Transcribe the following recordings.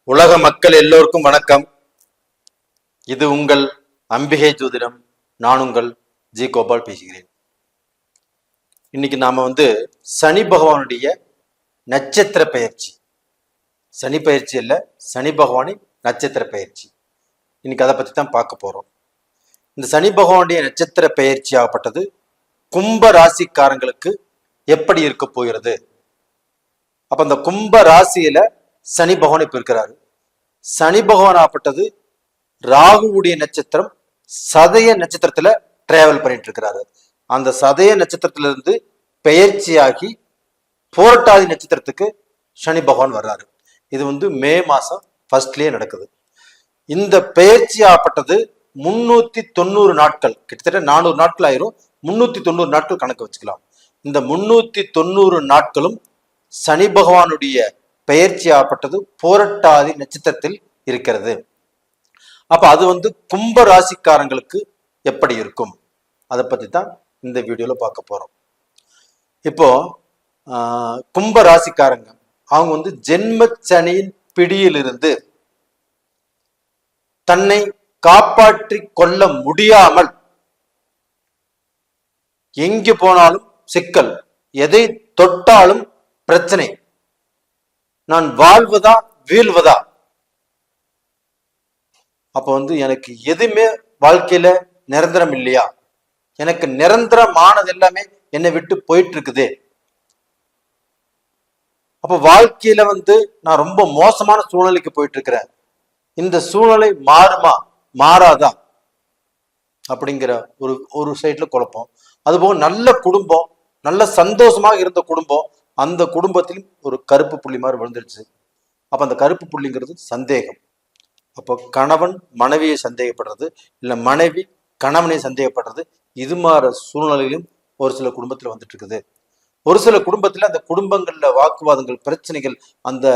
உலக மக்கள் எல்லோருக்கும் வணக்கம். இது உங்கள் அம்பிகை ஜோதிடம். நான் உங்கள் ஜி கோபால் பேசுகிறேன். இன்னைக்கு நாம சனி பகவானுடைய நட்சத்திர பெயர்ச்சி, சனி பயிற்சி இல்ல, சனி பகவானின் நட்சத்திர பெயர்ச்சி. இன்னைக்கு அதை பத்தி தான் பார்க்க போறோம். இந்த சனி பகவானுடைய நட்சத்திர பெயர்ச்சி ஆகப்பட்டது கும்ப ராசிக்காரங்களுக்கு எப்படி இருக்க போகிறது? அப்ப அந்த கும்ப ராசியில சனி பகவான் இப்ப இருக்கிறாரு. சனி பகவான் ஆப்பட்டது ராகுவுடைய நட்சத்திரம் சதய நட்சத்திரத்துல டிராவல் பண்ணிட்டு இருக்கிறாரு. அந்த சதய நட்சத்திரத்திலிருந்து பெயர்ச்சியாகி புரட்டாதி நட்சத்திரத்துக்கு சனி பகவான் வர்றாரு. இது மே மாசம் ஃபர்ஸ்ட்லயே நடக்குது. இந்த பெயர்ச்சி ஆப்பட்டது 390 நாட்கள், கிட்டத்தட்ட 400 நாட்கள் ஆயிரும். 390 நாட்கள் கணக்கு வச்சுக்கலாம். இந்த 390 நாட்களும் சனி பகவானுடைய பெயர்ச்சி ஆப்பட்டது புரட்டாதி நட்சத்திரத்தில் இருக்கிறது. அப்ப அது கும்ப ராசிக்காரங்களுக்கு எப்படி இருக்கும், அதை பத்தி தான் இந்த வீடியோல பார்க்க போறோம். இப்போ கும்ப ராசிக்காரங்க அவங்க ஜென்ம சனியின் பிடியிலிருந்து தன்னை காப்பாற்றி கொள்ள முடியாமல் எங்கு போனாலும் சிக்கல், எதை தொட்டாலும் பிரச்சனை, நான் வாழ்வதா வீழ்வதா, அப்ப எனக்கு எதுவுமே வாழ்க்கையில நிரந்தரம் இல்லையா, எனக்கு நிரந்தரமானது எல்லாமே என்னை விட்டு போயிட்டு இருக்குது. அப்ப வாழ்க்கையில நான் ரொம்ப மோசமான சூழ்நிலைக்கு போயிட்டு இருக்கிறேன். இந்த சூழ்நிலை மாறுமா மாறாதா அப்படிங்கிற ஒரு சைட்ல குழப்பம். அதுபோக நல்ல குடும்பம், நல்ல சந்தோஷமாக இருந்த குடும்பம், அந்த குடும்பத்திலும் ஒரு கருப்பு புள்ளி மாதிரி விழுந்துருச்சு. அப்ப அந்த கருப்பு புள்ளிங்கிறது சந்தேகம். அப்போ கணவன் மனைவியை சந்தேகப்படுறது, இல்ல மனைவி கணவனை சந்தேகப்படுறது, இது மாதிரி சூழ்நிலையிலும் ஒரு சில குடும்பத்துல வந்துட்டு இருக்குது. ஒரு சில குடும்பத்துல அந்த குடும்பங்கள்ல வாக்குவாதங்கள், பிரச்சனைகள், அந்த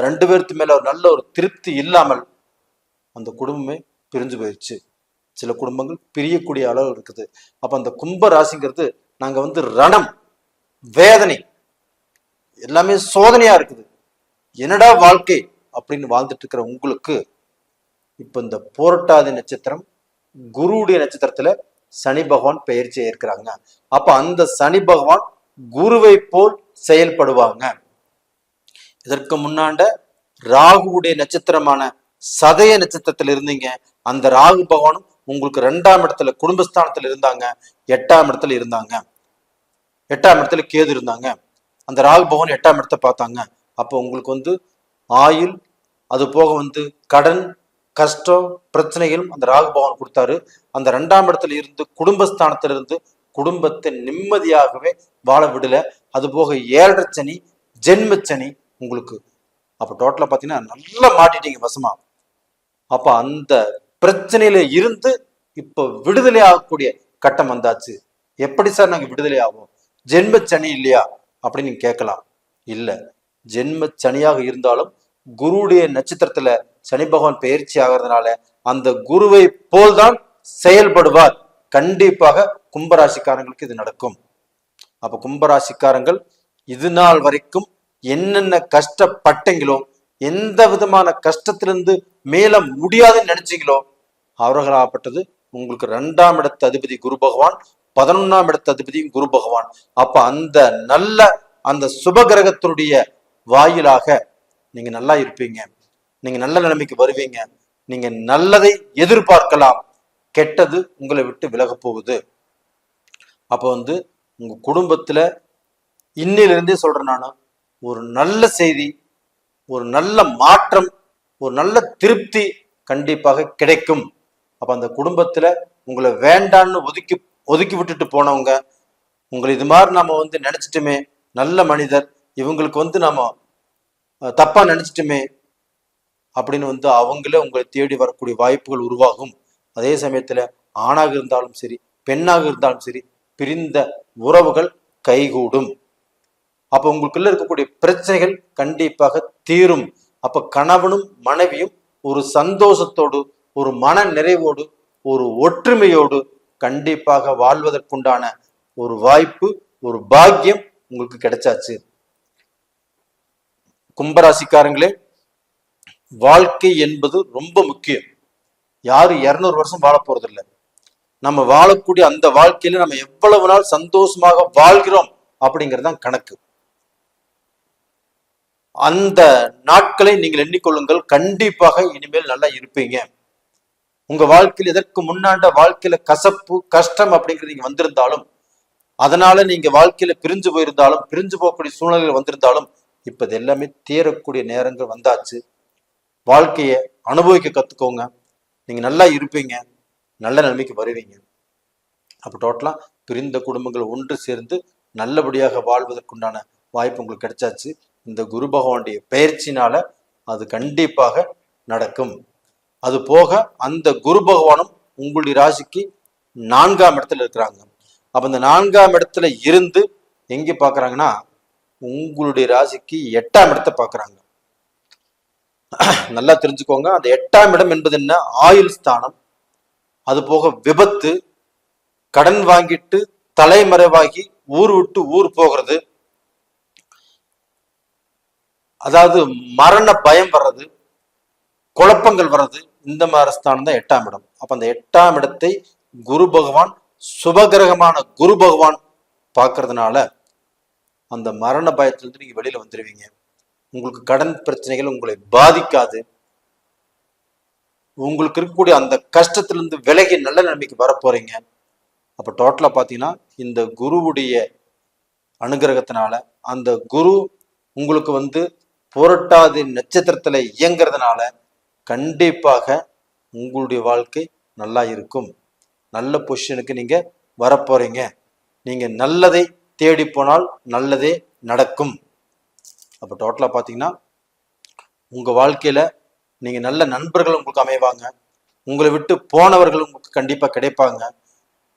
2 பேருக்கு மேல நல்ல ஒரு திருப்தி இல்லாமல் அந்த குடும்பமே பிரிஞ்சு போயிடுச்சு. சில குடும்பங்கள் பிரியக்கூடிய அளவு இருக்குது. அப்ப அந்த கும்ப ராசிங்கிறது நாங்க ரணம், வேதனை, எல்லாமே சோதனையா இருக்குது. என்னடா வாழ்க்கை அப்படின்னு வாழ்ந்துட்டு இருக்கிற உங்களுக்கு இப்ப இந்த புரட்டாதி நட்சத்திரம் குருவுடைய நட்சத்திரத்துல சனி பகவான் பெயர்ச்சியா இருக்கிறாங்க. அப்ப அந்த சனி பகவான் குருவை போல் செயல்படுவாங்க. இதற்கு முன்னாண்ட ராகுவுடைய நட்சத்திரமான சதய நட்சத்திரத்துல இருந்தீங்க. அந்த ராகு பகவானும் உங்களுக்கு 2ஆம் இடத்துல குடும்பஸ்தானத்துல இருந்தாங்க, 8ஆம் இடத்துல இருந்தாங்க, 8ஆம் இடத்துல கேது இருந்தாங்க. அந்த ராகு பகவான் 8ஆம் இடத்தை பார்த்தாங்க. அப்போ உங்களுக்கு ஆயுள், அது போக கடன், கஷ்டம், பிரச்சனைகளும் அந்த ராகு பகவான் கொடுத்தாரு. அந்த 2ஆம் இடத்துல இருந்து குடும்பஸ்தானத்துல இருந்து குடும்பத்தை நிம்மதியாகவே வாழ விடல. அது போக 7.5 சனி, ஜென்ம சனி உங்களுக்கு. அப்ப டோட்டலா பாத்தீங்கன்னா நல்லா மாட்டிட்டீங்க வசமா. அப்ப அந்த பிரச்சனையில இருந்து இப்ப விடுதலை ஆகக்கூடிய கட்டம் வந்தாச்சு. எப்படி சார் நாங்க விடுதலை ஆகும், ஜென்ம சனி இல்லையா அப்படின்னு நீங்க கேட்கலாம். இல்ல, ஜென்ம சனியாக இருந்தாலும் குருவுடைய நட்சத்திரத்துல சனி பகவான் பெயர்ச்சி ஆகிறதுனால அந்த குருவை போல்தான் செயல்படுவார். கண்டிப்பாக கும்பராசிக்காரங்களுக்கு இது நடக்கும். அப்ப கும்பராசிக்காரங்கள் இது நாள் வரைக்கும் என்னென்ன கஷ்டப்பட்டீங்களோ, எந்த விதமான கஷ்டத்திலிருந்து மேல முடியாதுன்னு நினைச்சீங்களோ, அவர்களாகப்பட்டது உங்களுக்கு 2ஆம் இடத்து அதிபதி குரு பகவான், 11ஆம் இடத்து அதிபதியும் குரு பகவான். அப்ப அந்த நல்ல அந்த சுபகிரகத்தினுடைய வாயிலாக நீங்க நல்லா இருப்பீங்க, நீங்க நல்ல நிலைமைக்கு வருவீங்க, நீங்க நல்லதை எதிர்பார்க்கலாம், கெட்டது உங்களை விட்டு விலக போகுது. அப்ப உங்க குடும்பத்துல இன்னிலிருந்தே சொல்றேன் நான், ஒரு நல்ல செய்தி, ஒரு நல்ல மாற்றம், ஒரு நல்ல திருப்தி கண்டிப்பாக கிடைக்கும். அப்ப அந்த குடும்பத்துல உங்களை வேண்டான்னு ஒதுக்கி விட்டுட்டு போனவங்க, உங்களை இது மாதிரி நாம நினைச்சிட்டுமே, நல்ல மனிதர், இவங்களுக்கு நாம தப்பா நினைச்சிட்டுமே அப்படின்னு அவங்களே உங்களை தேடி வரக்கூடிய வாய்ப்புகள் உருவாகும். அதே சமயத்துல ஆணாக இருந்தாலும் சரி, பெண்ணாக இருந்தாலும் சரி, பிரிந்த உறவுகள் கைகூடும். அப்ப உங்களுக்குள்ள இருக்கக்கூடிய பிரச்சனைகள் கண்டிப்பாக தீரும். அப்ப கணவனும் மனைவியும் ஒரு சந்தோஷத்தோடு, ஒரு மன நிறைவோடு, ஒரு ஒற்றுமையோடு கண்டிப்பாக வாழ்வதற்குண்டான ஒரு வாய்ப்பு, ஒரு பாக்கியம் உங்களுக்கு கிடைச்சாச்சு. கும்பராசிக்காரங்களே, வாழ்க்கை என்பது ரொம்ப முக்கியம். யாரும் 200 வருஷம் வாழ போறது இல்லை. நம்ம வாழக்கூடிய அந்த வாழ்க்கையில நம்ம எவ்வளவு நாள் சந்தோஷமாக வாழ்கிறோம் அப்படிங்கிறது தான் கணக்கு. அந்த நாட்களை நீங்கள் எண்ணிக்கொள்ளுங்கள். கண்டிப்பாக இனிமேல் நல்லா இருப்பீங்க. உங்க வாழ்க்கையில் இதற்கு முன்னாண்ட வாழ்க்கையில கசப்பு கஷ்டம் அப்படிங்கிறது நீங்க வந்திருந்தாலும், அதனால நீங்க வாழ்க்கையில பிரிஞ்சு போயிருந்தாலும், பிரிஞ்சு போகக்கூடிய சூழ்நிலைகள் வந்திருந்தாலும், இப்ப இது எல்லாமே தீரக்கூடிய நேரங்கள் வந்தாச்சு. வாழ்க்கையை அனுபவிக்க கத்துக்கோங்க. நீங்க நல்லா இருப்பீங்க, நல்ல நிலைமைக்கு வருவீங்க. அப்போ டோட்டலா பிரிந்த குடும்பங்கள் ஒன்று சேர்ந்து நல்லபடியாக வாழ்வதற்குண்டான வாய்ப்பு உங்களுக்கு கிடைச்சாச்சு. இந்த குரு பகவானுடைய பயிற்சினால அது கண்டிப்பாக நடக்கும். அது போக அந்த குரு பகவானும் உங்களுடைய ராசிக்கு 4ஆம் இடத்துல இருக்கிறாங்க. அப்ப இந்த 4ஆம் இடத்துல இருந்து எங்க பாக்குறாங்கன்னா உங்களுடைய ராசிக்கு 8ஆம் இடத்தை பாக்குறாங்க. நல்லா தெரிஞ்சுக்கோங்க. அந்த 8ஆம் இடம் என்பது என்ன? ஆயுள் ஸ்தானம். அது போக விபத்து, கடன் வாங்கிட்டு தலைமறைவாகி ஊர் விட்டு ஊர் போகிறது, அதாவது மரண பயம் வர்றது, குழப்பங்கள் வர்றது, இந்த மாதிரி ஸ்தானம் தான் 8ஆம் இடம். அப்ப அந்த 8ஆம் இடத்தை குரு பகவான், சுபகிரகமான குரு பகவான் பார்க்கறதுனால அந்த மரண பயத்திலிருந்து நீங்க வெளியில வந்துடுவீங்க. உங்களுக்கு கடன் பிரச்சனைகள் உங்களை பாதிக்காது. உங்களுக்கு இருக்கக்கூடிய அந்த கஷ்டத்திலிருந்து விலகி நல்ல நிலைமைக்கு வர போறீங்க. அப்ப டோட்டலா பாத்தீங்கன்னா இந்த குருவுடைய அனுகிரகத்தினால, அந்த குரு உங்களுக்கு புரட்டாதி நட்சத்திரத்துல இயங்குறதுனால கண்டிப்பாக உங்களுடைய வாழ்க்கை நல்லா இருக்கும். நல்ல பொசிஷனுக்கு நீங்க வரப்போறீங்க. நீங்க நல்லதை தேடி போனால் நல்லதே நடக்கும். அப்ப டோட்டலா பாத்தீங்கன்னா உங்க வாழ்க்கையில நீங்க நல்ல நண்பர்கள் உங்களுக்கு அமைவாங்க. உங்களை விட்டு போனவர்கள் உங்களுக்கு கண்டிப்பா கிடைப்பாங்க.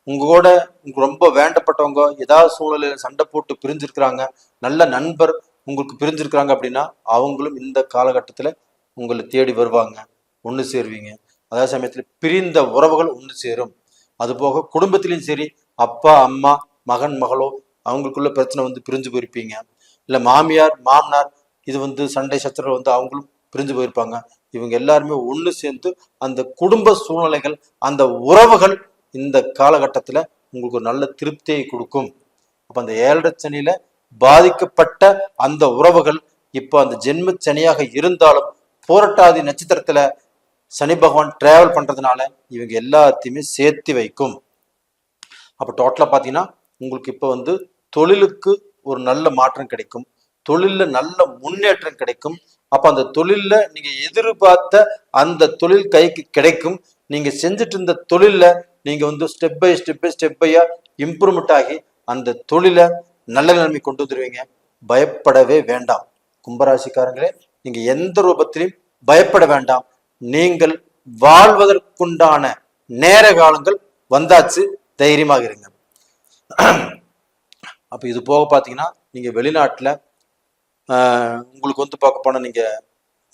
உங்களோட உங்களுக்கு ரொம்ப வேண்டப்பட்டவங்க ஏதாவது சூழ்நிலையில சண்டை போட்டு பிரிஞ்சிருக்கிறாங்க, நல்ல நண்பர் உங்களுக்கு பிரிஞ்சிருக்கிறாங்க அப்படின்னா அவங்களும் இந்த காலகட்டத்துல உங்களை தேடி வருவாங்க, ஒன்று சேருவீங்க. அதே சமயத்துல பிரிந்த உறவுகள் ஒன்று சேரும். அது போக குடும்பத்திலையும் சரி, அப்பா அம்மா மகன் மகளோ அவங்களுக்குள்ள பிரச்சனை பிரிஞ்சு போயிருப்பீங்க. இல்லை மாமியார் மாமனார் இது சண்டை சச்சரவு அவங்களும் பிரிஞ்சு போயிருப்பாங்க. இவங்க எல்லாருமே ஒன்று சேர்ந்து அந்த குடும்ப சூழ்நிலைகள், அந்த உறவுகள் இந்த காலகட்டத்துல உங்களுக்கு ஒரு நல்ல திருப்தியை கொடுக்கும். அப்ப அந்த 7.5 சனியில பாதிக்கப்பட்ட அந்த உறவுகள் இப்ப அந்த ஜென்ம சனியாக இருந்தாலும் புரட்டாதி நட்சத்திரத்துல சனி பகவான் டிராவல் பண்றதுனால இவங்க எல்லாத்தையுமே சேர்த்து வைக்கும். அப்ப டோட்டலா பாத்தீங்கன்னா உங்களுக்கு இப்ப தொழிலுக்கு ஒரு நல்ல மாற்றம் கிடைக்கும், தொழில்ல நல்ல முன்னேற்றம் கிடைக்கும். அப்ப அந்த தொழில்ல நீங்க எதிர்பார்த்த அந்த தொழில் கைக்கு கிடைக்கும். நீங்க செஞ்சுட்டு இருந்த தொழில்ல நீங்க ஸ்டெப் பை இம்ப்ரூவ்மெண்ட் ஆகி அந்த தொழிலை நல்ல நிலைமை கொண்டு வந்துருவீங்க. பயப்படவே வேண்டாம். கும்பராசிக்காரங்களே, நீங்க எந்த ரூபத்திலையும் பயப்பட வேண்டாம். நீங்கள் வாழ்வதற்குண்டான நேர காலங்கள் வந்தாச்சு. தைரியமாக இருங்க. அப்ப இது போக பாத்தீங்கன்னா நீங்க வெளிநாட்டுல உங்களுக்கு பார்க்க போனா நீங்க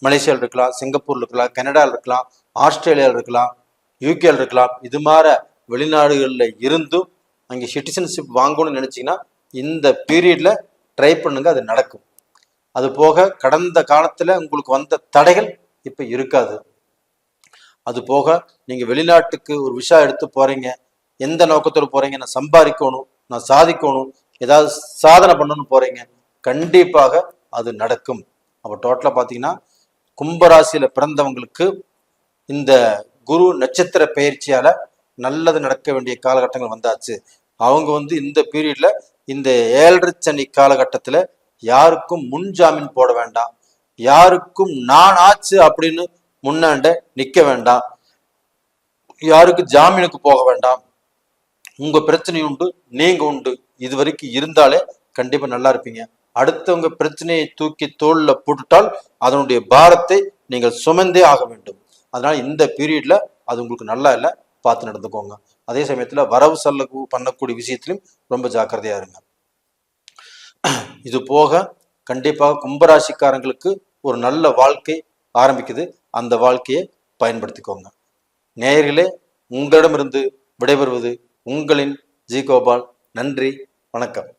மலேசியாவில் இருக்கலாம், சிங்கப்பூர்ல இருக்கலாம், கனடாவில் இருக்கலாம், ஆஸ்திரேலியாவில் இருக்கலாம், யூகேல இருக்கலாம். இது மாதிரி வெளிநாடுகள்ல இருந்தும் அங்கே சிட்டிசன்ஷிப் வாங்கணும்னு நினைச்சீங்கன்னா இந்த பீரியட்ல ட்ரை பண்ணுங்க, அது நடக்கும். அது போக கடந்த காலத்துல உங்களுக்கு வந்த தடைகள் இப்ப இருக்காது. அது போக நீங்க வெளிநாட்டுக்கு ஒரு விசா எடுத்து போறீங்க, எந்த நோக்கத்தோடு போறீங்க? நான் சம்பாதிக்கணும், நான் சாதிக்கணும், ஏதாவது சாதனை பண்ணணும்னு போறீங்க, கண்டிப்பாக அது நடக்கும். அப்ப டோட்டலா பாத்தீங்கன்னா கும்பராசியில பிறந்தவங்களுக்கு இந்த குரு நட்சத்திர பயிற்சியால நல்லது நடக்க வேண்டிய காலகட்டங்கள் வந்தாச்சு. அவங்க இந்த பீரியட்ல இந்த 7.5 சனி காலகட்டத்துல யாருக்கும் முன் ஜாமீன் போட வேண்டாம், யாருக்கும் நான் ஆச்சு அப்படின்னு முன்னாண்ட நிக்க வேண்டாம், யாருக்கு ஜாமீனுக்கு போக வேண்டாம். உங்க பிரச்சனை உண்டு, நீங்க உண்டு. இது வரைக்கும் இருந்தாலே கண்டிப்பா நல்லா இருப்பீங்க. அடுத்தவங்க பிரச்சனையை தூக்கி தோல்ல போட்டுட்டால் அதனுடைய பாரத்தை நீங்கள் சுமந்தே ஆக வேண்டும். அதனால இந்த பீரியட்ல அது உங்களுக்கு நல்லா இல்லை, பார்த்து நடந்துக்கோங்க. அதே சமயத்துல வரவு செலவு பண்ணக்கூடிய விஷயத்திலும் ரொம்ப ஜாக்கிரதையா இருங்க. இது போக கண்டிப்பாக கும்பராசிக்காரங்களுக்கு ஒரு நல்ல வாழ்க்கை ஆரம்பிக்குது. அந்த வாழ்க்கையை பயன்படுத்திக்கோங்க. நேயர்களே, உங்களிடமிருந்து விடைபெறுவது உங்களின் ஜி கோபால். நன்றி, வணக்கம்.